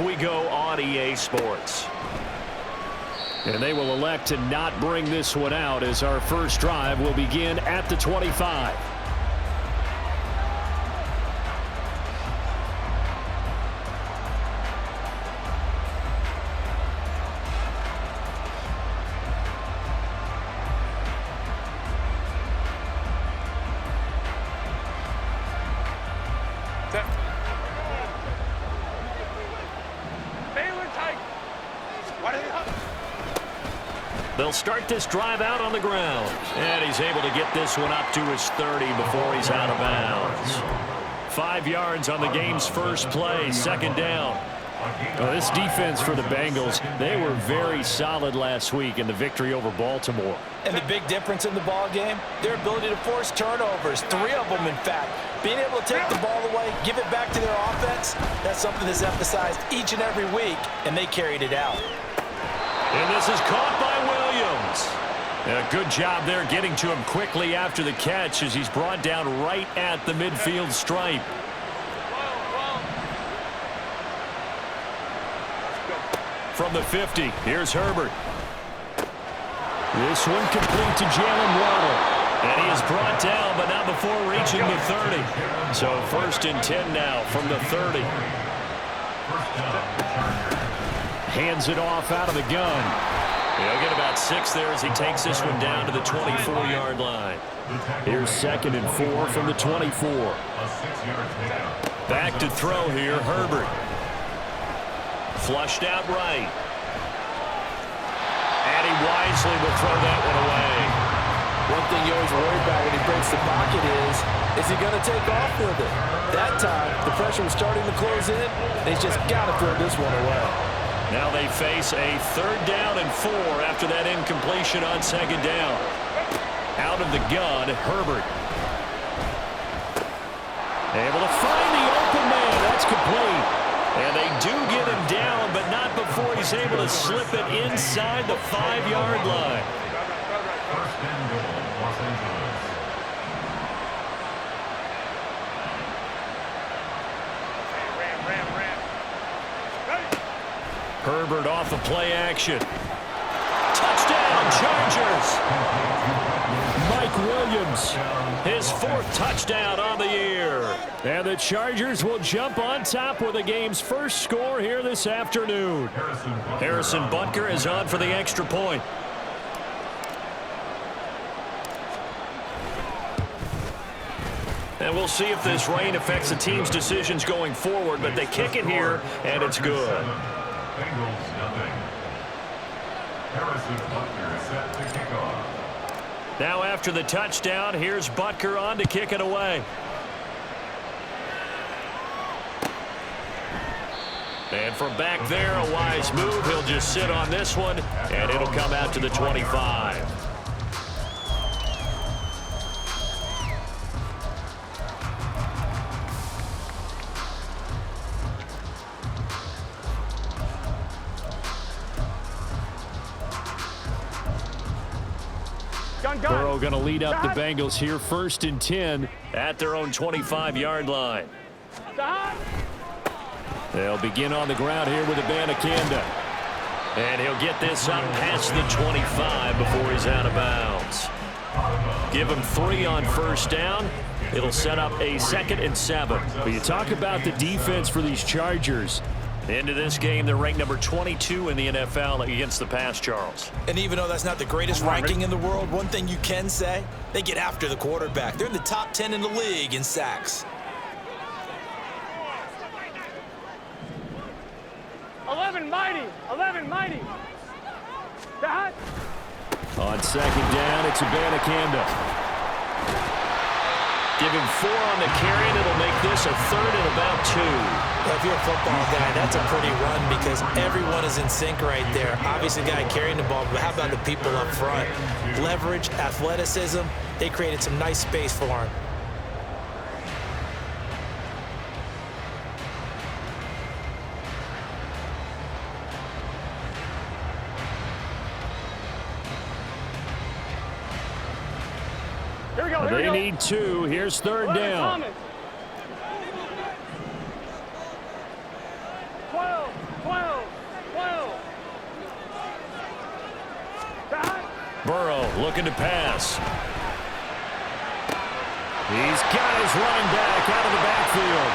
we go on EA Sports. And they will elect to not bring this one out as our first drive will begin at the 25. They'll start this drive out on the ground. And he's able to get this one up to his 30 before he's out of bounds. 5 yards on the game's first play, second down. Well, this defense for the Bengals, they were very solid last week in the victory over Baltimore. And the big difference in the ball game, their ability to force turnovers, 3 of them in fact. Being able to take the ball away, give it back to their offense, that's something that's emphasized each and every week, and they carried it out. And this is caught by Williams. And a good job there getting to him quickly after the catch as he's brought down right at the midfield stripe. From the 50, here's Herbert. This one complete to Jalen Waddle. And he is brought down, but not before reaching the 30. So 1st and 10 now from the 30. Hands it off out of the gun. He'll get about 6 there as he takes this one down to the 24-yard line. Here's 2nd and 4 from the 24. Back to throw here, Herbert. Flushed out right. And he wisely will throw that one away. One thing you always worry about when he breaks the pocket is he going to take off with it? That time, the pressure was starting to close in. They just got to throw this one away. Now they face a 3rd down and 4 after that incompletion on 2nd down. Out of the gun, Herbert. Able to find the open man. That's complete. And they do get him down, but not before he's able to slip it inside the 5-yard line. Herbert off the play action. Touchdown, Chargers. Mike Williams, his 4th touchdown on the year. And the Chargers will jump on top with the game's first score here this afternoon. Harrison Butker is on for the extra point. And we'll see if this rain affects the team's decisions going forward, but they kick it here, and it's good. Bengals nothing. Harrison Butker is set to kick off. Now after the touchdown, here's Butker on to kick it away. And from back there, a wise move. He'll just sit on this one, and it'll come out to the 25. Burrow going to lead up the Bengals here, 1st and 10 at their own 25-yard line. They'll begin on the ground here with Abanikanda. And he'll get this up past the 25 before he's out of bounds. Give him 3 on 1st down. It'll set up a 2nd and 7. But you talk about the defense for these Chargers. Into this game, they're ranked number 22 in the NFL against the pass, Charles. And even though that's not the greatest ranking in the world, one thing you can say, they get after the quarterback. They're in the top 10 in the league in sacks. 11 mighty. 11 mighty. That. On 2nd down, it's Abanikanda. Give him 4 on the carry, and it'll make this a 3rd and about 2. Well, if you're a football guy, that's a pretty run because everyone is in sync right there. Obviously, the guy carrying the ball, but how about the people up front? Leverage, athleticism, they created some nice space for him. They need 2. Here's 3rd down. 12. looking to pass. He's got his running back out of the backfield.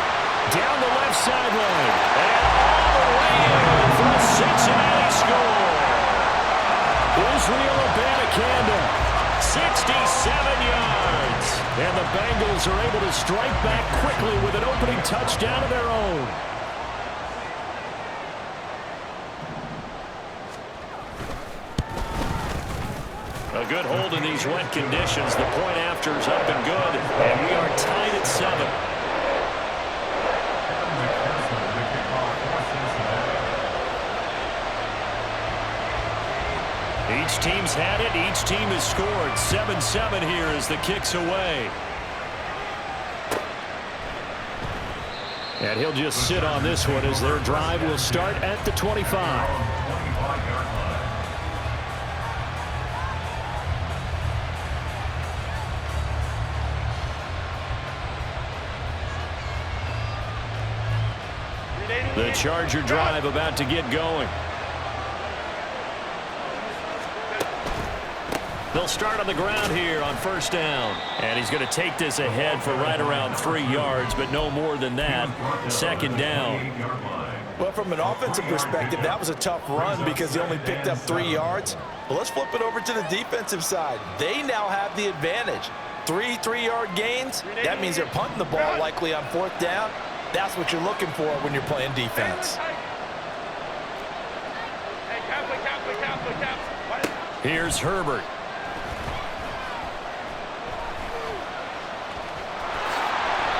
Down the left sideline. And all the way in for a Cincinnati score. Israel Abanikanda, 67 yards. And the Bengals are able to strike back quickly with an opening touchdown of their own. A good hold in these wet conditions. The point after is up and good, and we are tied at 7. Each team's had it. Each team has scored. 7-7 here as the kick's away. And he'll just sit on this one as their drive will start at the 25. The Charger drive about to get going. They'll start on the ground here on first down. And he's going to take this ahead for right around 3 yards, but no more than that. Second down. Well, from an offensive perspective, that was a tough run because he only picked up 3 yards. But let's flip it over to the defensive side. They now have the advantage. 3 3-yard gains. That means they're punting the ball likely on fourth down. That's what you're looking for when you're playing defense. Here's Herbert.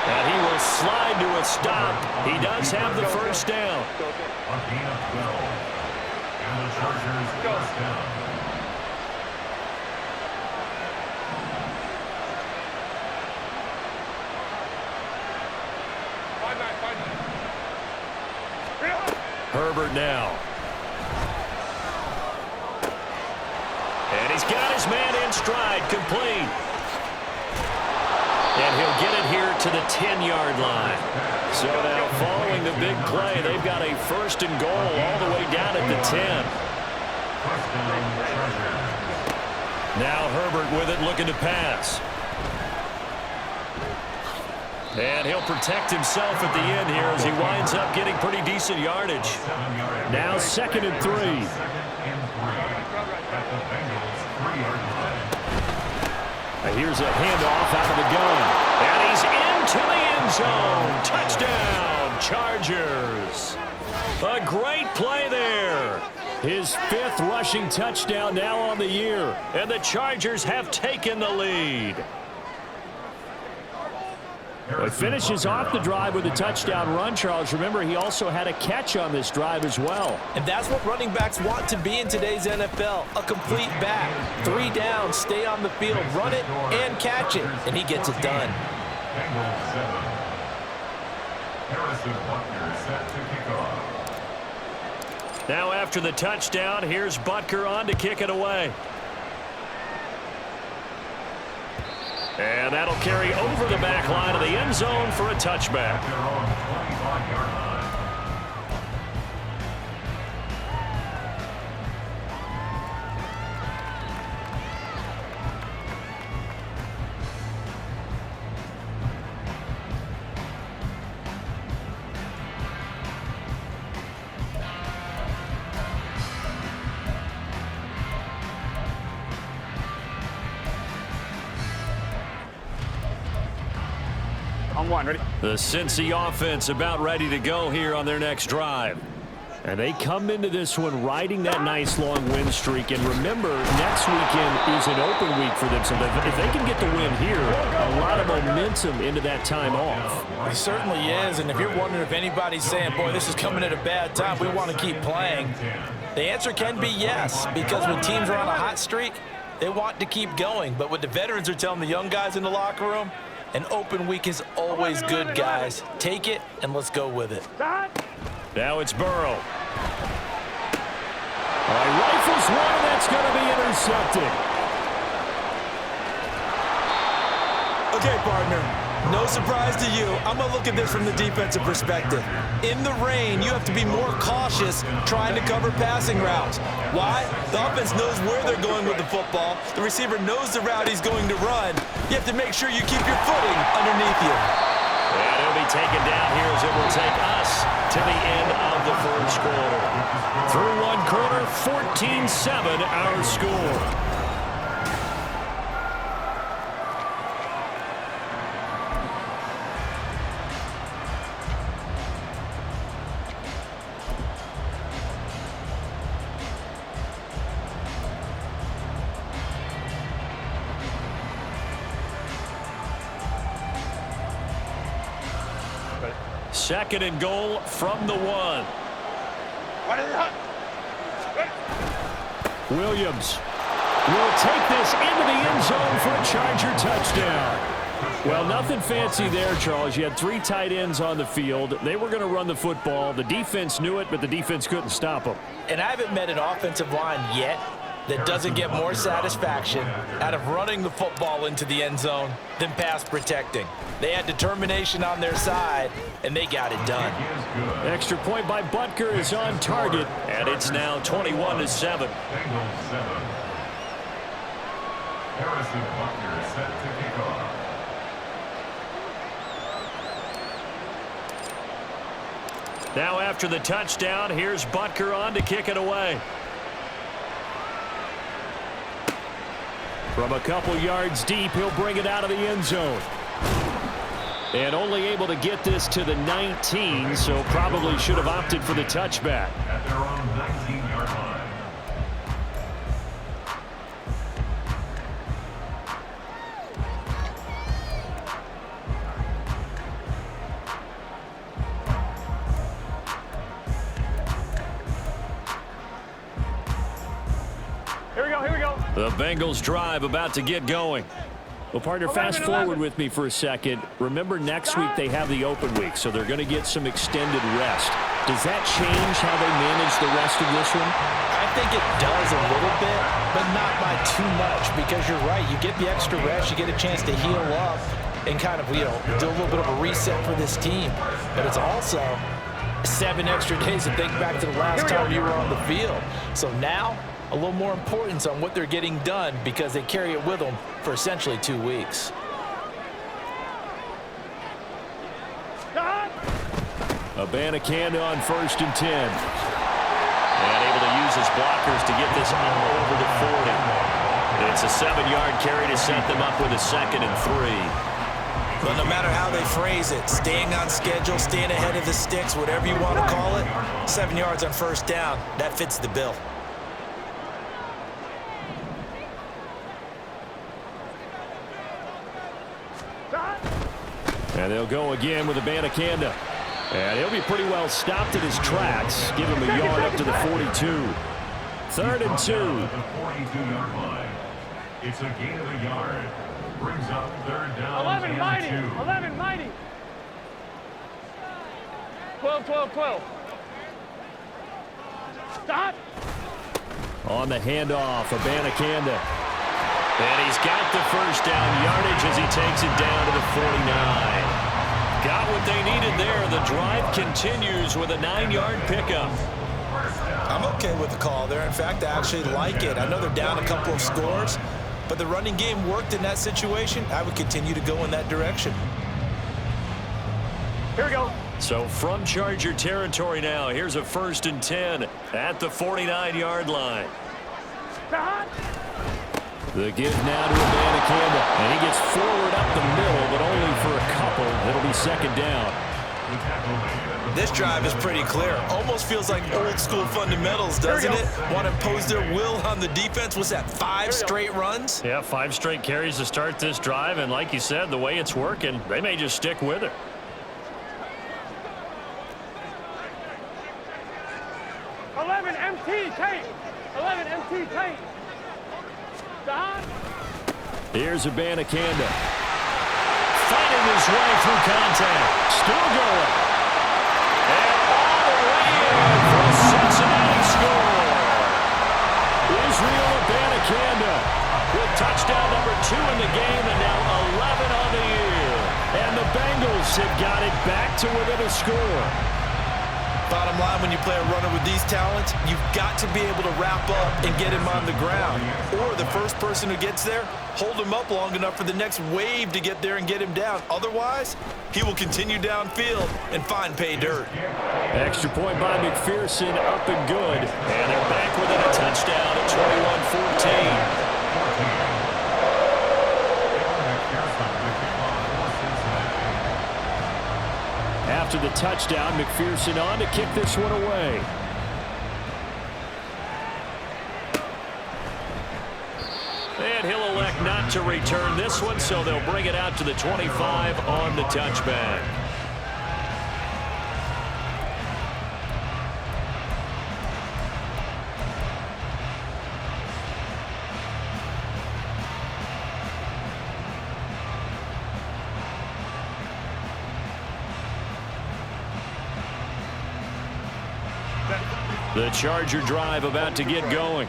And he will slide to a stop. He does have the first down. A gain of 12. And the Chargers first down. Herbert now. And he's got his man in stride, complete. And he'll get it here to the 10-yard line. So now following the big play, they've got a first and goal all the way down at the 10. Now Herbert with it, looking to pass. And he'll protect himself at the end here as he winds up getting pretty decent yardage. Now 2nd and 3. Here's a handoff out of the gun. And he's into the end zone. Touchdown, Chargers. A great play there. His 5th rushing touchdown now on the year. And the Chargers have taken the lead. He finishes off the drive with a touchdown run, Charles. Remember, he also had a catch on this drive as well. And that's what running backs want to be in today's NFL, a complete back. 3 down, stay on the field, run it, and catch it. And he gets it done. Bengals 7. Harrison Butker set to kick off. Now after the touchdown, here's Butker on to kick it away. And that'll carry over the back line of the end zone for a touchback. They're on 25-yard line. On 1, ready? The Cincy offense about ready to go here on their next drive. And they come into this one riding that nice long win streak. And remember, next weekend is an open week for them. So if they can get the win here, a lot of momentum into that time off. It certainly is. And if you're wondering if anybody's saying, boy, this is coming at a bad time, we want to keep playing, the answer can be yes. Because when teams are on a hot streak, they want to keep going. But what the veterans are telling the young guys in the locker room, an open week is always good, guys. Take it, and let's go with it. Now it's Burrow. Rifles one, that's going to be intercepted. Okay, partner. No surprise to you. I'm going to look at this from the defensive perspective. In the rain, you have to be more cautious trying to cover passing routes. Why? The offense knows where they're going with the football. The receiver knows the route he's going to run. You have to make sure you keep your footing underneath you. And he'll be taken down here as it will take us to the end of the first quarter. Through one quarter, 14-7 our score. Second and goal from the 1. Williams will take this into the end zone for a Charger touchdown. Well, nothing fancy there, Charles. You had 3 tight ends on the field. They were going to run the football. The defense knew it, but the defense couldn't stop them. And I haven't met an offensive line yet that doesn't get more satisfaction out of running the football into the end zone than pass protecting. They had determination on their side, and they got it done. Extra point by Butker is on target, and it's now 21-7. Bengals 7. Harrison Butker set to kick off. Now after the touchdown, here's Butker on to kick it away. From a couple yards deep, he'll bring it out of the end zone. And only able to get this to the 19, so probably should have opted for the touchback. At their own 19-yard line. Here we go. The Bengals drive about to get going. Well, partner, fast forward with me for a second. Remember, next week they have the open week, so they're going to get some extended rest. Does that change how they manage the rest of this one? I think it does a little bit, but not by too much, because you're right. You get the extra rest, you get a chance to heal up and kind of, do a little bit of a reset for this team. But it's also 7 extra days to think back to the last time you were on the field. So now, a little more importance on what they're getting done because they carry it with them for essentially 2 weeks. Abanikanda on 1st and 10. And able to use his blockers to get this all over the 40. It's a 7-yard carry to set them up with a 2nd and 3. But no matter how they phrase it, staying on schedule, staying ahead of the sticks, whatever you want to call it, 7 yards on 1st down, that fits the bill. And they'll go again with Abanikanda. And he'll be pretty well stopped in his tracks. Give him a yard up to the 42. 3rd and 2. At the 42-yard line. It's a gain of a yard. Brings up 3rd down 11 and mighty. 2. 11 mighty. 12. Stop. On the handoff, Abanikanda. And he's got the 1st down yardage as he takes it down to the 49. Got what they needed there. The drive continues with a 9-yard pickup. I'm okay with the call there. In fact, I actually like it. I know they're down a couple of scores, but the running game worked in that situation. I would continue to go in that direction. Here we go. So from Charger territory now, here's a 1st and 10 at the 49-yard line. Stop. The give now to Abanikanda, and he gets forward up the middle, but only for a couple. It'll be 2nd down. This drive is pretty clear. Almost feels like old school fundamentals, doesn't it? Want to impose their will on the defense. Was that 5 straight runs? Yeah, 5 straight carries to start this drive, and like you said, the way it's working, they may just stick with it. MT tape. 11 MT tape. Stop. Here's Abanikanda. Fighting his way through contact. Still going. And all the way in for a Cincinnati score. Israel Abanikanda with touchdown number 2 in the game and now 11 on the year. And Bottom line, when you play a runner with these talents, you've got to be able to wrap up and get him on the ground. Or the first person who gets there, hold him up long enough for the next wave to get there and get him down. Otherwise, he will continue downfield and find pay dirt. Extra point by McPherson, up and good. And they're back within a touchdown at 21-14. After the touchdown, McPherson on to kick this one away. And he'll elect not to return this one, so they'll bring it out to the 25 on the touchback. The Charger drive about to get going.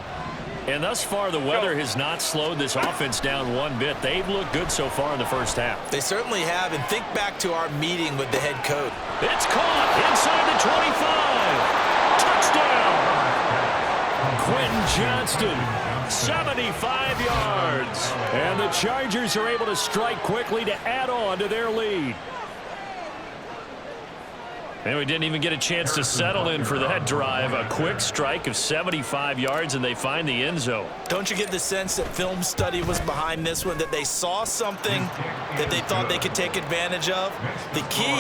And thus far, the weather has not slowed this offense down one bit. They've looked good so far in the first half. They certainly have, and think back to our meeting with the head coach. It's caught inside the 25. Touchdown! Quentin Johnston, 75 yards. And the Chargers are able to strike quickly to add on to their lead. And we didn't even get a chance to settle in for that drive. A quick strike of 75 yards, and they find the end zone. Don't you get the sense that film study was behind this one, that they saw something that they thought they could take advantage of? The key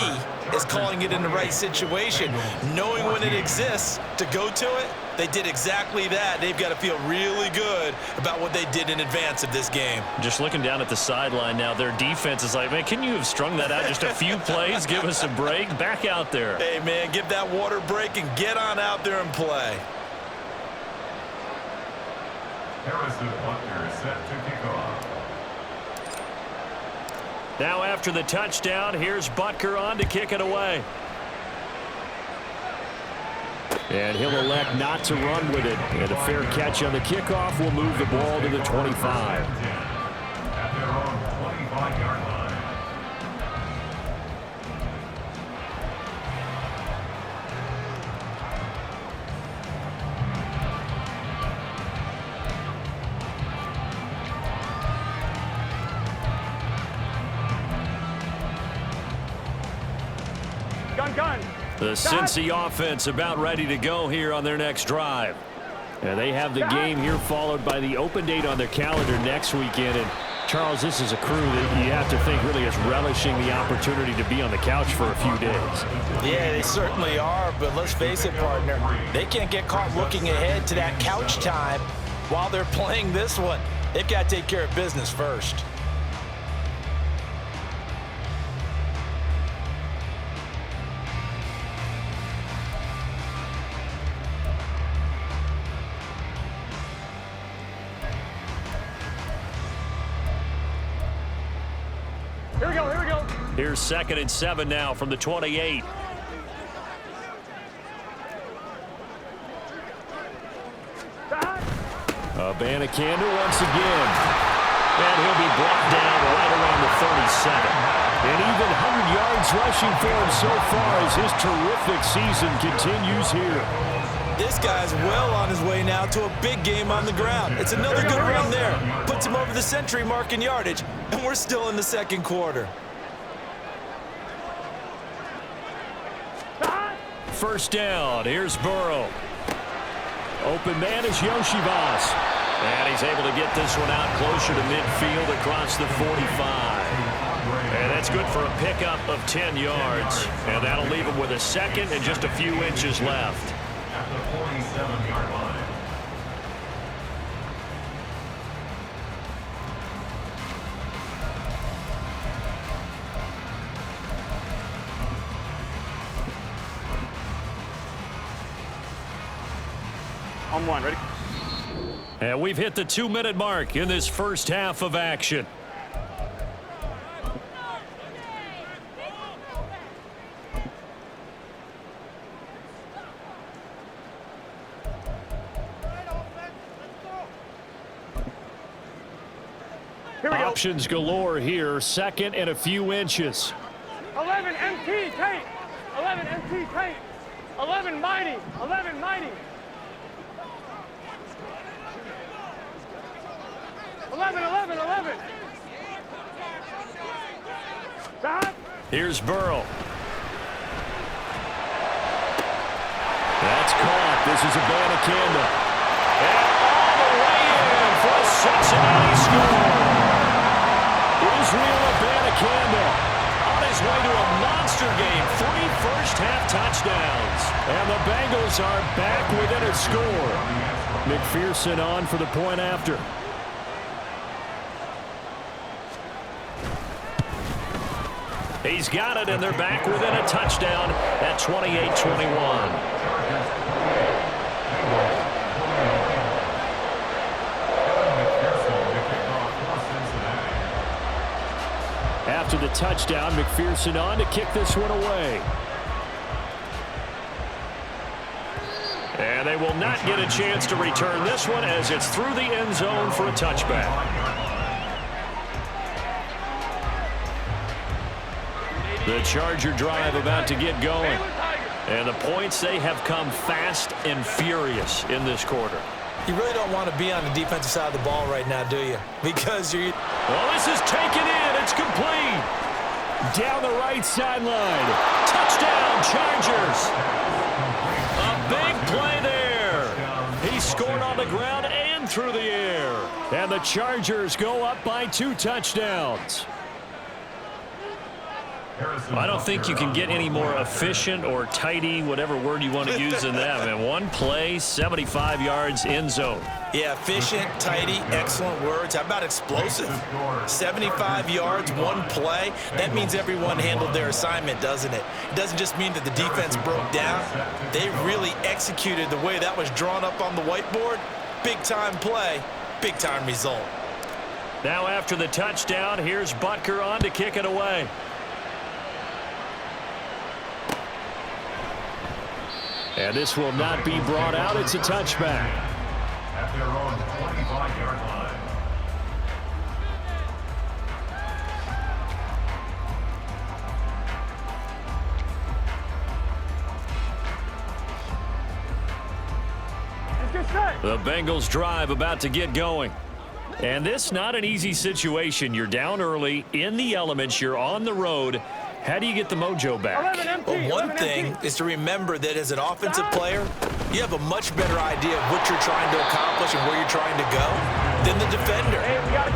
is calling it in the right situation, knowing when it exists to go to it. They did exactly that. They've got to feel really good about what they did in advance of this game. Just looking down at the sideline now, their defense is like, man, can you have strung that out just a few plays? Give us a break. Back out there. Hey, man, give that water break and get on out there and play. Harrison Butker set to kick off. Now after the touchdown, here's Butker on to kick it away. And he'll elect not to run with it. And a fair catch on the kickoff will move the ball to the 25. At their own 25-yard line. Gun. The Cincy offense about ready to go here on their next drive. And they have the game here followed by the open date on their calendar next weekend. And Charles, this is a crew that you have to think really is relishing the opportunity to be on the couch for a few days. Yeah, they certainly are, but let's face it, partner, they can't get caught looking ahead to that couch time while they're playing this one. They've got to take care of business first. Here we go. Here's 2nd and 7 now from the 28. Abanikanda once again. And he'll be brought down right around the 37. And even 100 yards rushing for him so far as his terrific season continues here. This guy's well on his way now to a big game on the ground. It's another good run there. Puts him over the century mark in yardage, and we're still in the second quarter. First down. Here's Burrow. Open man is Yoshivas. And he's able to get this one out closer to midfield across the 45. And that's good for a pickup of 10 yards. And that'll leave him with a second and just a few inches left. At the 47-yard line. On one, ready? And we've hit the 2-minute mark in this first half of action. Here we go. Options galore here. 2nd and a few inches. 11 MT tape. 11 MT tape. 11 mighty. 11 mighty. 11, 11, 11. Stop. Here's Burrow. That's caught. This is a Banacanda. And all the way in for a Cincinnati score. Israel Banacanda on his way to a monster game. 3 first-half touchdowns. And the Bengals are back within a score. McPherson on for the point after. He's got it, and they're back within a touchdown at 28-21. After the touchdown, McPherson on to kick this one away. And they will not get a chance to return this one as it's through the end zone for a touchback. The Charger drive about to get going. And the points, they have come fast and furious in this quarter. You really don't want to be on the defensive side of the ball right now, do you? Because you're... Well, this is taken in. It's complete. Down the right sideline. Touchdown, Chargers. A big play there. He scored on the ground and through the air. And the Chargers go up by 2 touchdowns. I don't think you can get any more efficient or tidy, whatever word you want to use in that. Man, one play, 75 yards, end zone. Yeah, efficient, tidy, excellent words. How about explosive? 75 yards, one play. That means everyone handled their assignment, doesn't it? It doesn't just mean that the defense broke down. They really executed the way that was drawn up on the whiteboard. Big-time play, big-time result. Now after the touchdown, here's Butker on to kick it away. And this will not be brought out. It's a touchback. At their own 25-yard line. The Bengals drive about to get going. And this not an easy situation. You're down early, in the elements, you're on the road. How do you get the mojo back? Well, one thing is to remember that as an offensive player, you have a much better idea of what you're trying to accomplish and where you're trying to go than the defender.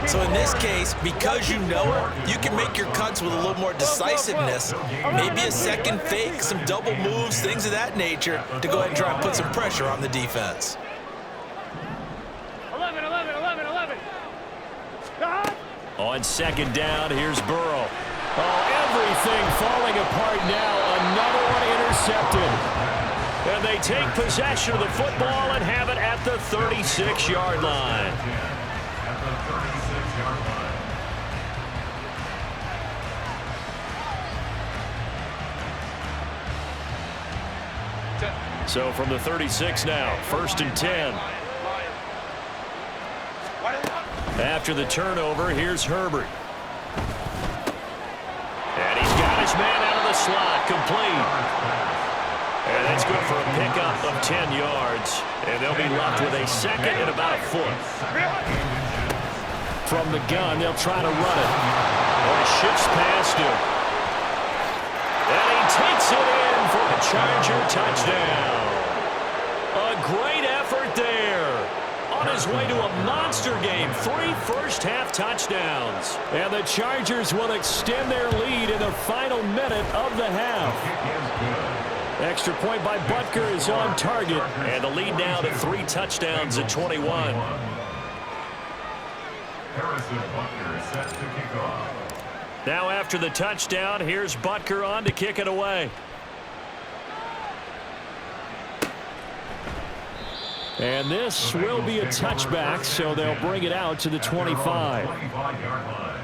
So in this case, because you know it, you can make your cuts with a little more decisiveness, maybe a second fake, some double moves, things of that nature, to go ahead and try and put some pressure on the defense. 11, 11, 11, 11. On second down, here's Burrow. Oh, everything falling apart now. Another one intercepted. And they take possession of the football and have it at the 36-yard line. At the 36-yard line. So from the 36 now, 1st and 10. After the turnover, here's Herbert. And he's got his man out of the slot, complete. And that's good for a pickup of 10 yards. And they'll be left with a second and about a foot. From the gun, they'll try to run it. Oh, he shifts past him. And he takes it in for a Charger touchdown. A great effort there. On his way to a monster game, 3 first-half touchdowns. And the Chargers will extend their lead in the final minute of the half. Extra point by Butker is on target. And the lead now to 3 touchdowns at 21. Harrison Butker set to kick off. Now after the touchdown, here's Butker on to kick it away. And this will be a touchback, so they'll bring it out to the 25. 25-yard line.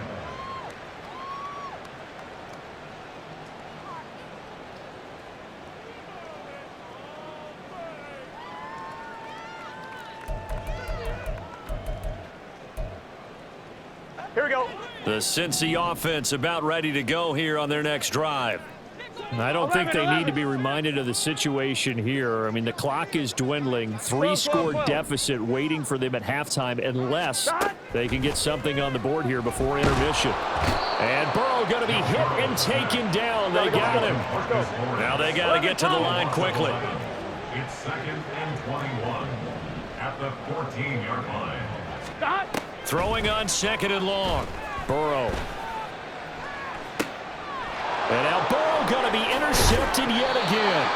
Here we go. The Cincy offense about ready to go here on their next drive. I don't think they need to be reminded of the situation here. I mean, the clock is dwindling. 3-score deficit waiting for them at halftime unless they can get something on the board here before intermission. And Burrow going to be hit and taken down. They got him. Now they got to get to the line quickly. It's 2nd and 21 at the 14-yard line. Throwing on 2nd and long. Burrow. And now Burrow going to be intercepted yet again.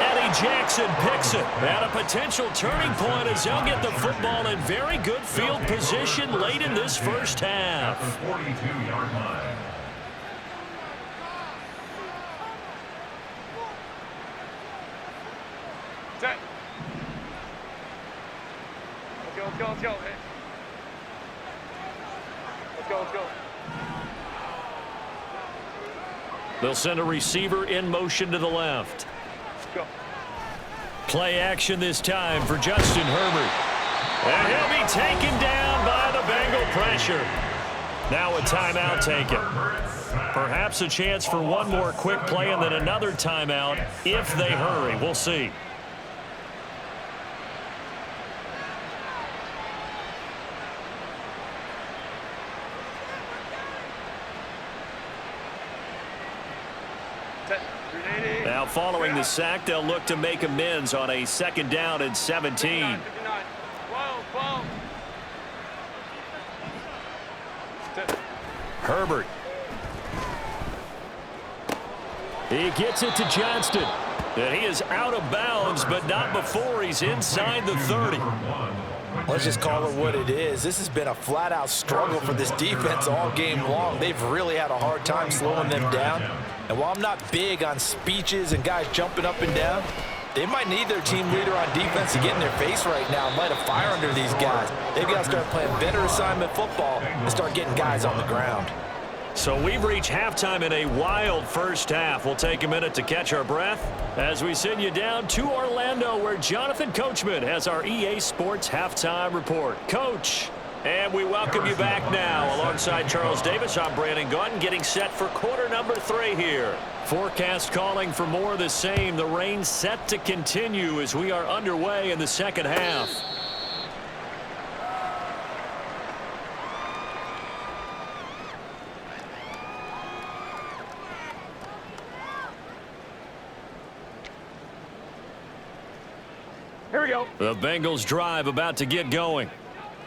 Eddie Jackson picks it. And a potential turning point as they'll get the football in very good field position late in this first half. At the 42-yard line. Set. Let's go, let's go, let's go. Let's go, let's go. They'll send a receiver in motion to the left. Go. Play action this time for Justin Herbert. And he'll be taken down by the Bengal pressure. Now a timeout taken. Perhaps a chance for one more quick play and then another timeout if they hurry. We'll see. Now following the sack, they'll look to make amends on a 2nd down and 17. 12. Herbert. He gets it to Johnston. And he is out of bounds, but not before he's inside the 30. Let's just call it what it is. This has been a flat-out struggle for this defense all game long. They've really had a hard time slowing them down. And while I'm not big on speeches and guys jumping up and down, they might need their team leader on defense to get in their face right now and light a fire under these guys. They've got to start playing better assignment football and start getting guys on the ground. So we've reached halftime in a wild first half. We'll take a minute to catch our breath as we send you down to Orlando, where Jonathan Coachman has our EA Sports Halftime Report. Coach, and we welcome you back now. Alongside Charles Davis, I'm Brandon Gunn, getting set for quarter number 3 here. Forecast calling for more of the same. The rain set to continue as we are underway in the second half. Here we go. The Bengals drive about to get going.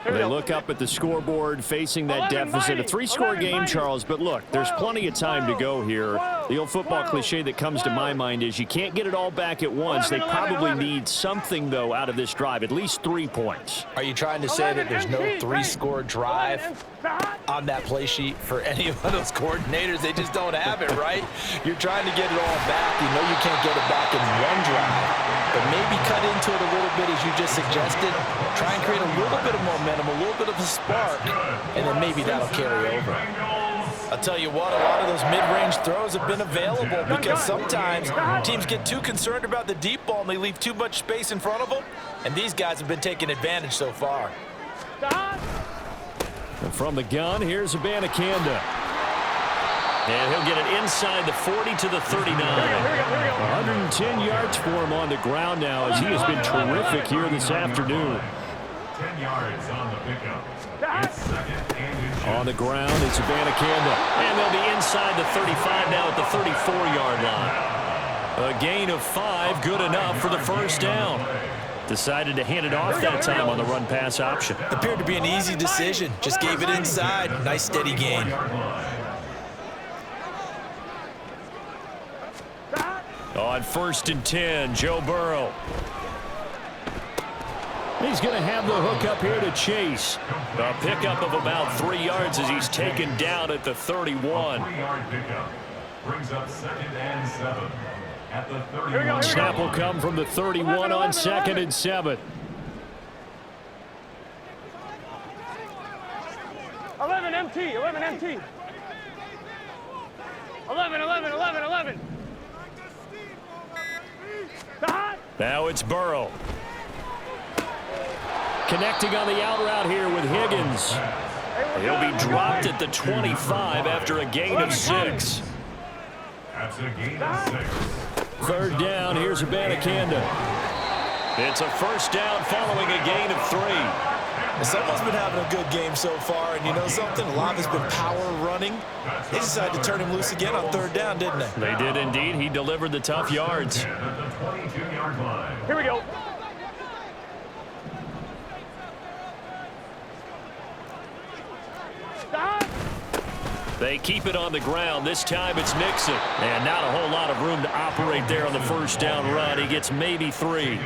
They look up at the scoreboard, facing that deficit. A 3-score game, Charles, but look, there's plenty of time to go here. The old football cliche that comes to my mind is you can't get it all back at once. They probably need something, though, out of this drive, at least 3 points. Are you trying to say that there's no 3-score drive on that play sheet for any of those coordinators? They just don't have it, right? You're trying to get it all back. You know you can't get it back in one drive. But maybe cut into it a little bit, as you just suggested. Try and create a little bit of momentum, a little bit of a spark, and then maybe that'll carry over. I'll tell you what, a lot of those mid-range throws have been available because sometimes teams get too concerned about the deep ball and they leave too much space in front of them, and these guys have been taking advantage so far. And from the gun, here's Abanikanda. And he'll get it inside the 40 to the 39. 110 yards for him on the ground now, as he has been terrific here this afternoon. 10 yards on the pickup. It's 2nd and inches. On the ground, it's Abanikanda. And they'll be inside the 35 now at the 34-yard line. A gain of 5, good enough for the first down. Decided to hand it off that time on the run-pass option. Appeared to be an easy decision. Just gave it inside. Nice steady gain. On 1st and 10, Joe Burrow. He's going to have the hook up here to Chase. A pickup of about 3 yards as he's taken down at the 31. 3-yard pickup brings up 2nd and 7 at the 31. Snap will come from the 31 on 2nd and 7. 11 MT, 11 MT. 11. Now it's Burrow. Connecting on the out route here with Higgins. He'll be dropped at the 25 after a gain of 6. That's a gain of 6. Third down, here's Abanikanda. It's a first down following a gain of 3. Someone's been having a good game so far, and you know something? A lot has been power running. They decided to turn him loose again on third down, didn't they? They did indeed. He delivered the tough yards. At the 22-yard line. Here we go. Stop. They keep it on the ground. This time it's Mixon. And not a whole lot of room to operate there on the first down run. He gets maybe 3.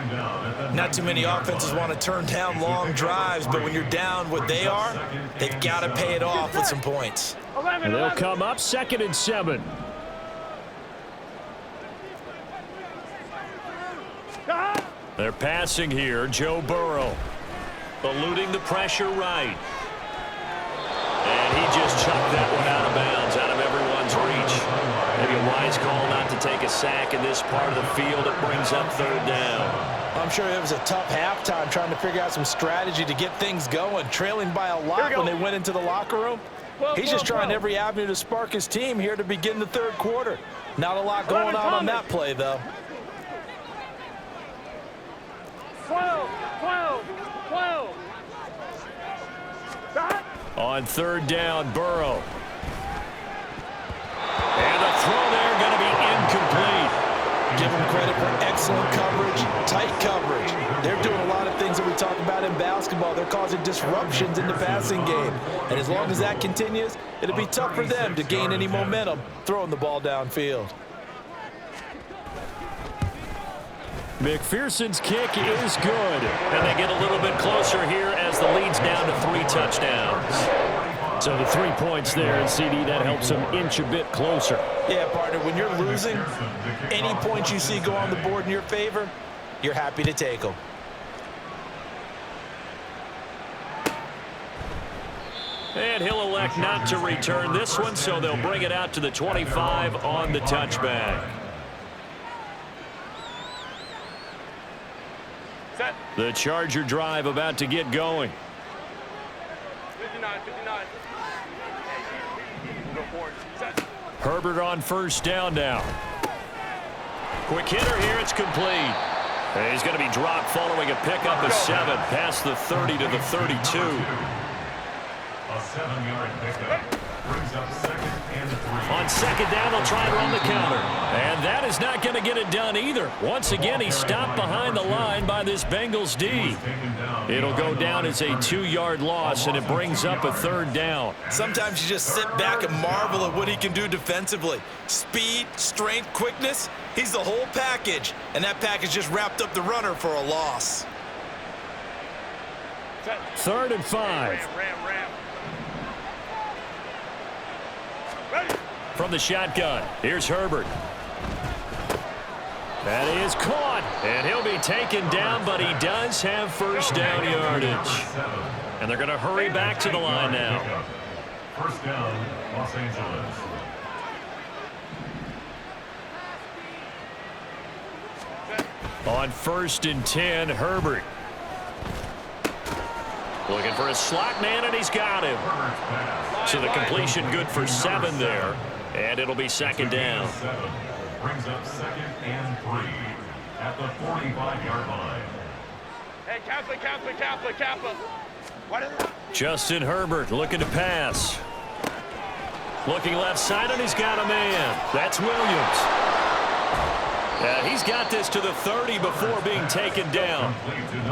Not too many offenses want to turn down long drives, but when you're down what they are, they've got to pay it off with some points. 11, And they'll 11. come up 2nd and 7. Stop. They're passing here. Joe Burrow eluding the pressure right. And he just chucked that one out of bounds, out of everyone's reach. Maybe a wise call not to take a sack in this part of the field. It brings up third down. I'm sure it was a tough halftime trying to figure out some strategy to get things going, trailing by a lot when they went into the locker room. He's just trying every avenue to spark his team here to begin the third quarter. Not a lot going on that play, though. 12, 12, 12. Stop. On third down, Burrow. And the throw there going to be incomplete. Give them credit for excellent coverage, tight coverage. They're doing a lot of things that we talk about in basketball. They're causing disruptions in the passing game. And as long as that continues, it'll be tough for them to gain any momentum throwing the ball downfield. McPherson's kick is good. And they get a little bit closer here as the lead's down to 3 touchdowns. So the 3 points there, and CD, that helps them inch a bit closer. Yeah, partner, when you're losing, any points you see go on the board in your favor, you're happy to take them. And he'll elect not to return this one, so they'll bring it out to the 25 on the touchback. Set. The Charger drive about to get going. 59, 59. Go forward. Set. Herbert on first down now. Quick hitter here, it's complete. And he's going to be dropped following a pickup of 7 past the 30 to the 32. A 7-yard pickup brings up 2nd and 3. On second down, they'll try and run the counter. And that is not going to get it done either. Once again, he's stopped behind the line by this Bengals D. It'll go down as a 2-yard loss, and it brings up a third down. Sometimes you just sit back and marvel at what he can do defensively. Speed, strength, quickness, he's the whole package. And that package just wrapped up the runner for a loss. Set. 3rd and 5. Ram. Ready. From the shotgun, here's Herbert. That is caught, and he'll be taken down, but he does have first down yardage. And they're going to hurry back to the line now. First down, Los Angeles. On 1st and 10, Herbert. Looking for a slot man, and he's got him. So the completion good for 7 there, and it'll be 2nd down. 7 brings up 2nd and 3 at the 45-yard line. Hey, Kappa. What is it? Justin Herbert looking to pass. Looking left side, and he's got a man. That's Williams. He's got this to the 30 before being taken down.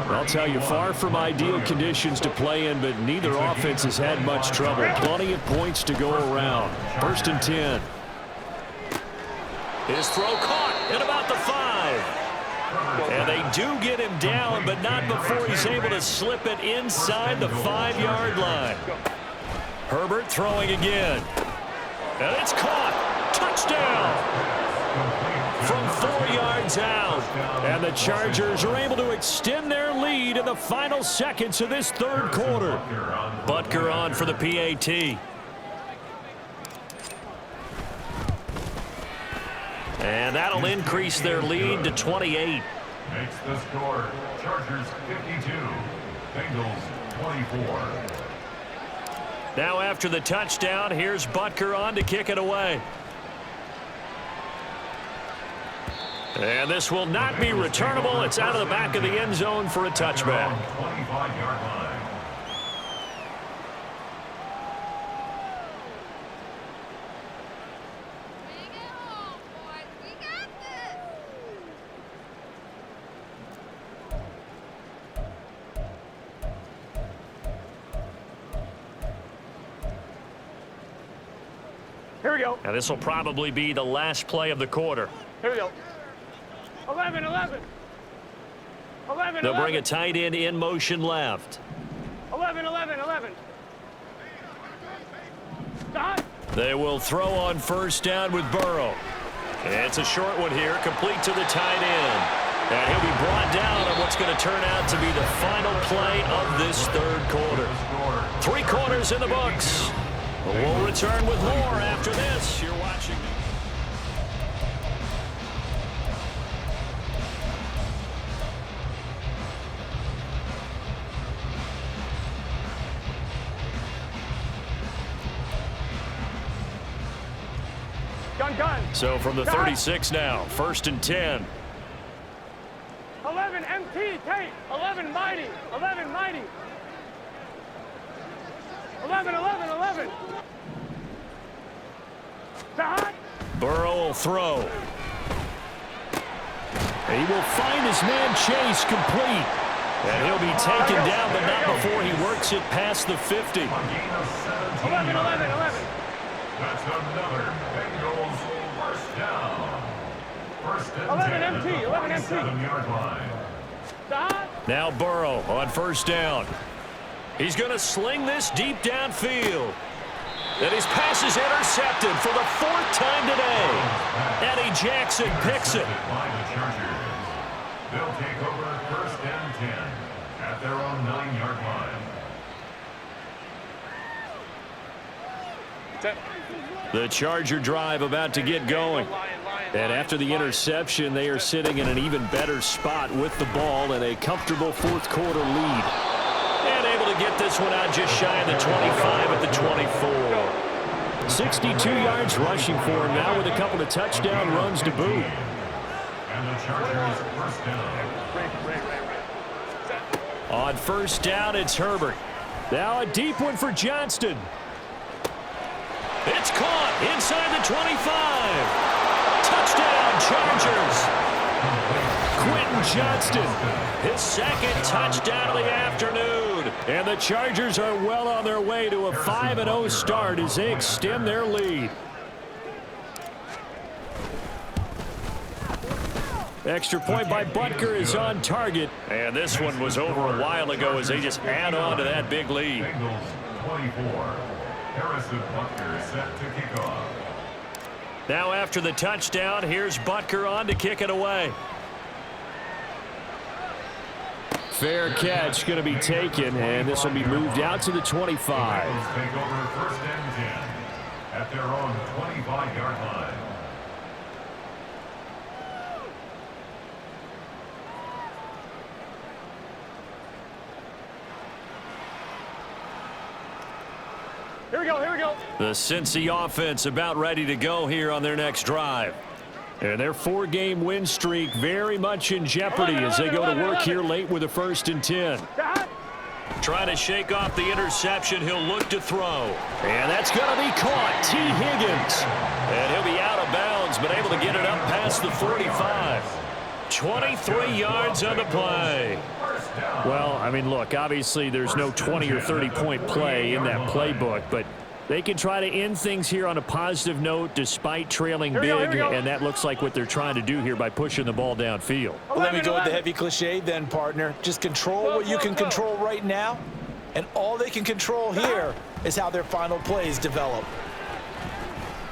I'll tell you, far from ideal conditions to play in, but neither offense has had much trouble. Plenty of points to go around. 1st and 10. His throw caught at about the 5. And they do get him down, but not before he's able to slip it inside the 5-yard line. Herbert throwing again. And it's caught. Touchdown. From 4 yards out. And the Chargers are able to extend their lead in the final seconds of this 3rd quarter. Butker on for the PAT. And that'll increase their lead to 28. Makes the score Chargers 52, Bengals 24. Now after the touchdown, here's Butker on to kick it away. And this will not be returnable. It's out of the back of the end zone for a touchback. 25-yard line. Here we go. Now this will probably be the last play of the quarter. Here we go. 11, 11. 11, They'll 11. bring a tight end in motion left. 11, 11, 11. Stop. They will throw on first down with Burrow. It's a short one here, complete to the tight end. And he'll be brought down on what's going to turn out to be the final play of this third quarter. 3 quarters in the books. We'll return with more after this. You're watching. Gun. So from the 36 now, 1st and 10. 11, MT, Tate. 11, Mighty. 11, Mighty. 11, 11, 11. Stop. Burrow will throw. He will find his man Chase complete. And he'll be taken down, but not before he works it past the 50. 11, 11, 11. That's another Bengals first down. 1st and 11 10 MT, 11 MT. 7-yard line. Stop. Now Burrow on first down. He's going to sling this deep downfield. And his pass is intercepted for the 4th time today. Eddie Jackson picks it. By the Chargers. They'll take over 1st and 10 at their own 9-yard line. The Charger drive about to get going. And after the interception, they are sitting in an even better spot with the ball and a comfortable 4th quarter lead. And able to get this one out just shy of the 25 at the 24. 62 yards rushing for him now with a couple of touchdown runs to boot. And the Chargers first down. On first down, it's Herbert. Now a deep one for Johnston. It's caught inside the 25. Touchdown, Chargers. Quentin Johnston, his 2nd touchdown of the afternoon. And the Chargers are well on their way to a 5-0 start as they extend their lead. Extra point by Butker is on target. And this one was over a while ago as they just add on to that big lead. Bengals 24. Harrison Butker set to kick off. Now after the touchdown, here's Butker on to kick it away. Fair catch going to be taken, and this will be moved out to the 25. Bengals take over 1st and 10 at their own 25-yard line. Here we go, here we go. The Cincy offense about ready to go here on their next drive. And their 4-game win streak very much in jeopardy as they go to work here late with a 1st and 10. Trying to shake off the interception, he'll look to throw. And that's going to be caught. T. Higgins. And he'll be out of bounds, but able to get it up past the 45. 23 yards on the play. Well, I mean, look, obviously there's no 20 or 30-point play in that playbook, but they can try to end things here on a positive note despite trailing big, and that looks like what they're trying to do here by pushing the ball downfield. Well, let me go with the heavy cliche then, partner. Just control what you can control right now, and all they can control here is how their final plays develop.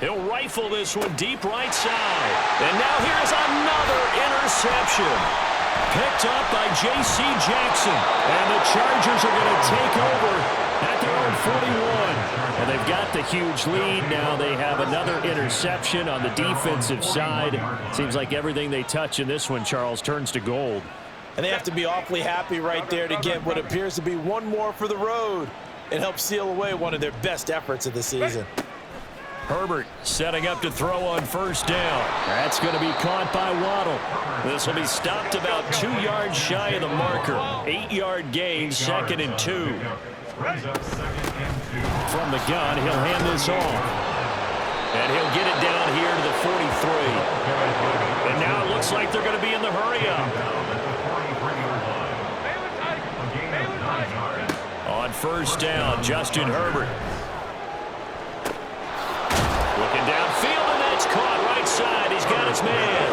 He'll rifle this one deep right side. And now here's another interception. Picked up by J.C. Jackson. And the Chargers are going to take over at their own 41. And they've got the huge lead. Now they have another interception on the defensive side. Seems like everything they touch in this one, Charles, turns to gold. And they have to be awfully happy right there to get what appears to be one more for the road. It helps seal away one of their best efforts of the season. Herbert setting up to throw on first down. That's going to be caught by Waddle. This will be stopped about 2 yards shy of the marker. 8-yard gain, 2nd and 2. From the gun, he'll hand this off. And he'll get it down here to the 43. And now it looks like they're going to be in the hurry-up. On first down, Justin Herbert. Looking downfield, and that's caught right side. He's got his man.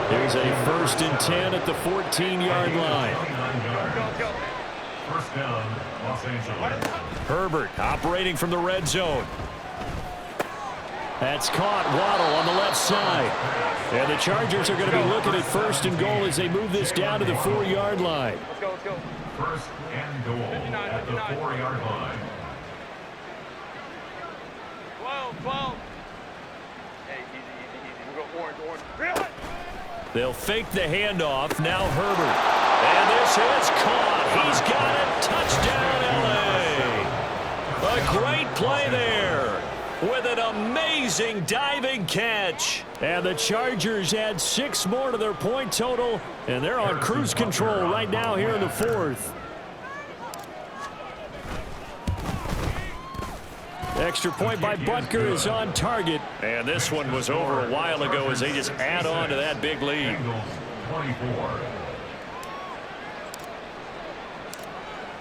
There's a 1st and 10 at the 14-yard line. First down, Los Angeles. Herbert operating from the red zone. That's caught. Waddle on the left side. And the Chargers are going to be looking at 1st and goal as they move this down to the 4-yard line. Let's go, let's go. 1st and goal at the 4-yard line. 12. Hey, easy. We go orange. Really? They'll fake the handoff. Now Herbert. And this is caught. He's got it. Touchdown, L.A. A great play there with an amazing diving catch. And the Chargers add 6 more to their point total, and they're on cruise control right now here in the 4th. Extra point by Butker is on target. And this one was over a while ago as they just add on to that big lead. 24.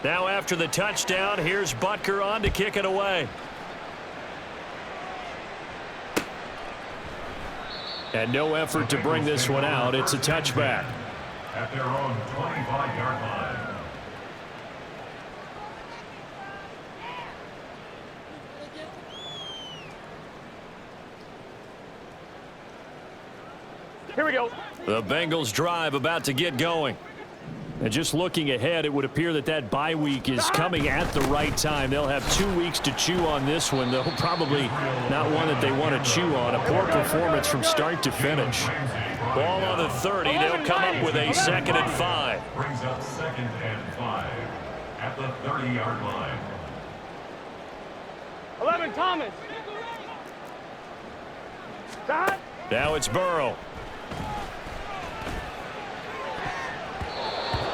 Now after the touchdown, here's Butker on to kick it away. And no effort to bring this one out. It's a touchback. At their own 25-yard line. Here we go. The Bengals drive about to get going. And just looking ahead, it would appear that that bye week is coming at the right time. They'll have 2 weeks to chew on this one, though probably not one that they want to chew on. A poor performance from start to finish. Ball on the 30. They'll come up with a 2nd and 5. Brings up 2nd and 5 at the 30-yard line. 11, Thomas. Dot. Now it's Burrow.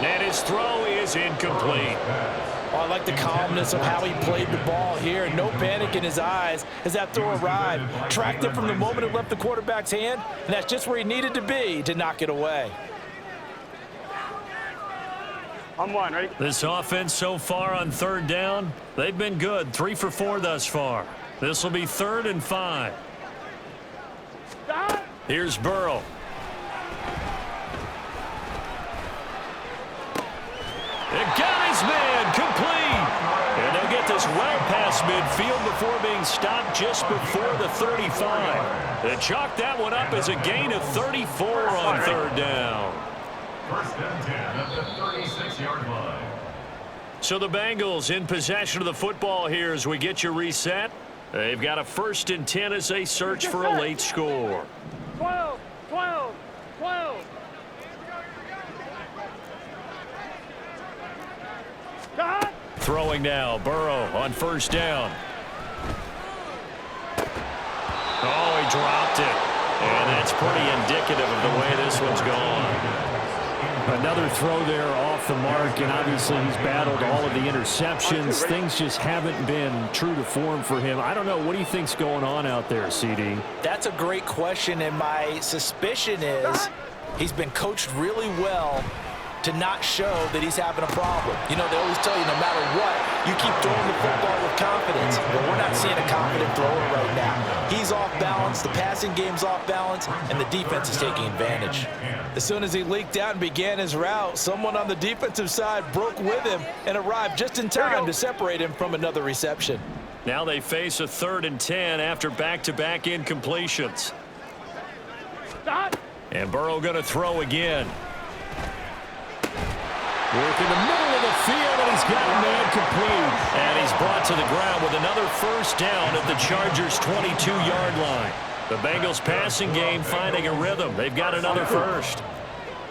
And his throw is incomplete. Oh, I like the calmness of how he played the ball here. No panic in his eyes as that throw arrived. Tracked it from the moment it left the quarterback's hand, and that's just where he needed to be to knock it away. I'm one, ready? This offense so far on 3rd down, they've been good. 3 for 4 thus far. This will be 3rd and 5. Dot. Here's Burrow. It got his man complete. And they'll get this well past midfield before being stopped just before the 35. They chalk that one up as a gain of 34 on 3rd down. 1st and 10 at the 36-yard line. So the Bengals in possession of the football here as we get you reset. They've got a 1st and 10 as they search for a late score. 12. Dot. Throwing now, Burrow on 1st down. Oh, he dropped it. And that's pretty indicative of the way this one's gone. Another throw there off the mark, and obviously he's battled all of the interceptions. Things just haven't been true to form for him. I don't know. What do you think's going on out there, CD? That's a great question, and my suspicion is he's been coached really well to not show that he's having a problem. You know, they always tell you no matter what, you keep throwing the football with confidence. But we're not seeing a confident thrower right now. He's off balance, the passing game's off balance, and the defense is taking advantage. As soon as he leaked out and began his route, someone on the defensive side broke with him and arrived just in time to separate him from another reception. Now they face a 3rd and 10 after back-to-back incompletions. Dot. And Burrow going to throw again. Work in the middle of the field, and he's got a man complete. And he's brought to the ground with another 1st down at the Chargers' 22-yard line. The Bengals passing game finding a rhythm. They've got another 1st.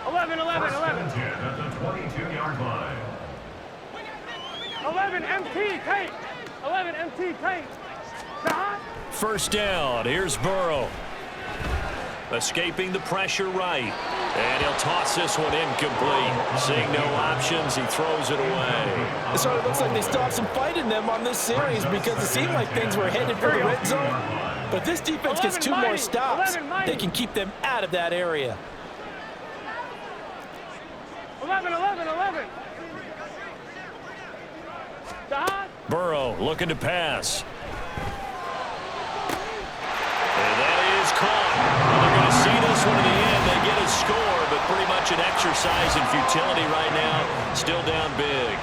11. 1st and 10 at the 22-yard line. 11, MT, tape. 11, MT, tape. First down. Here's Burrow. Escaping the pressure right. And he'll toss this one incomplete. Seeing no options, he throws it away. So it looks like they still have some fight in them on this series because it seemed like things were headed for the red zone. But if this defense gets 2 more stops, they can keep them out of that area. 11. Burrow looking to pass. And that is caught. They're going to see this one in the end. They get a score, but pretty much an exercise in futility right now. Still down big.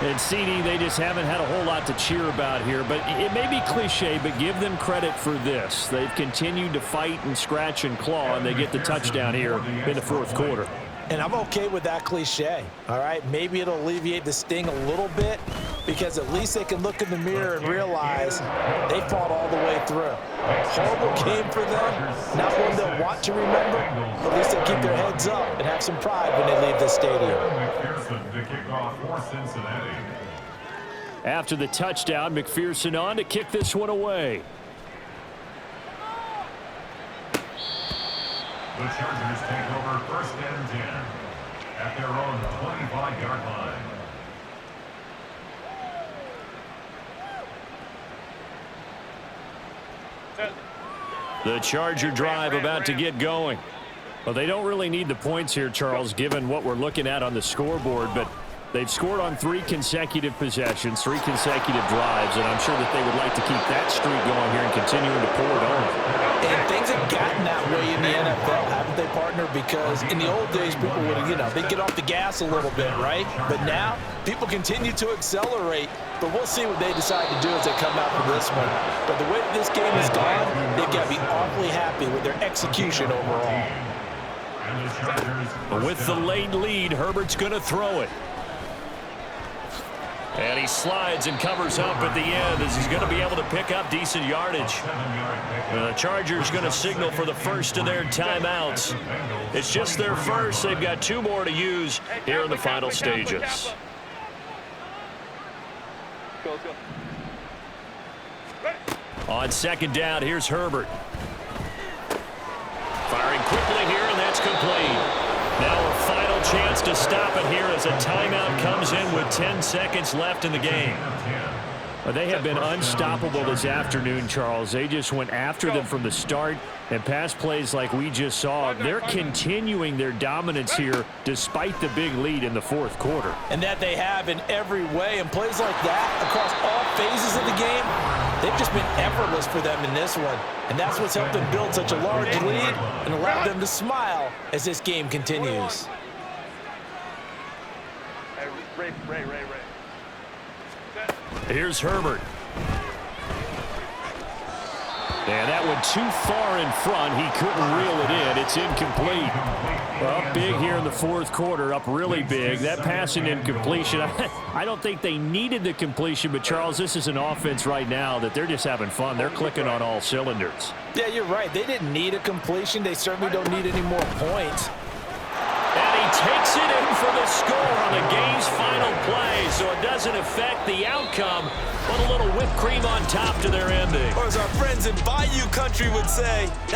And CD, they just haven't had a whole lot to cheer about here. But it may be cliche, but give them credit for this. They've continued to fight and scratch and claw, and they get the touchdown here in the fourth quarter. And I'm okay with that cliche, all right? Maybe it'll alleviate the sting a little bit because at least they can look in the mirror and realize they fought all the way through. Horrible game for them, not one they'll want to remember, but at least they'll keep their heads up and have some pride when they leave the stadium. After the touchdown, McPherson on to kick this one away. The Chargers take over 1st and 10 at their own 25-yard line. The Charger drive about to get going. Well, they don't really need the points here, Charles, given what we're looking at on the scoreboard, but they've scored on 3 consecutive possessions, 3 consecutive drives, and I'm sure that they would like to keep that streak going here and continuing to pour it on. And things have gotten that way in the NFL, haven't they, partner? Because in the old days, people would, they'd get off the gas a little bit, right? But now, people continue to accelerate. But we'll see what they decide to do as they come out for this one. But the way that this game has gone, they've got to be awfully happy with their execution overall. With the late lead, Herbert's going to throw it. And he slides and covers up at the end as he's going to be able to pick up decent yardage. The Chargers going to signal for the first of their timeouts. It's just their first. They've got 2 more to use here in the final stages. On 2nd down, here's Herbert. Firing quickly here, and that's complete. Now a final chance to stop it here as a timeout comes in with 10 seconds left in the game. Well, they have been unstoppable this afternoon, Charles. They just went after them from the start, and pass plays like we just saw. They're continuing their dominance here despite the big lead in the fourth quarter. And that they have in every way. And plays like that across all phases of the game, they've just been effortless for them in this one. And that's what's helped them build such a large lead and allowed them to smile as this game continues. Ray. Here's Herbert. And that went too far in front. He couldn't reel it in. It's incomplete. Up big here in the fourth quarter, up really big. That pass and incompletion, I don't think they needed the completion, but Charles, this is an offense right now that they're just having fun. They're clicking on all cylinders. Yeah, you're right. They didn't need a completion. They certainly don't need any more points. And he takes it in for the score on the game's final play, so it doesn't affect the outcome, but a little whipped cream on top to their ending. Or as our friends in Bayou Country would say,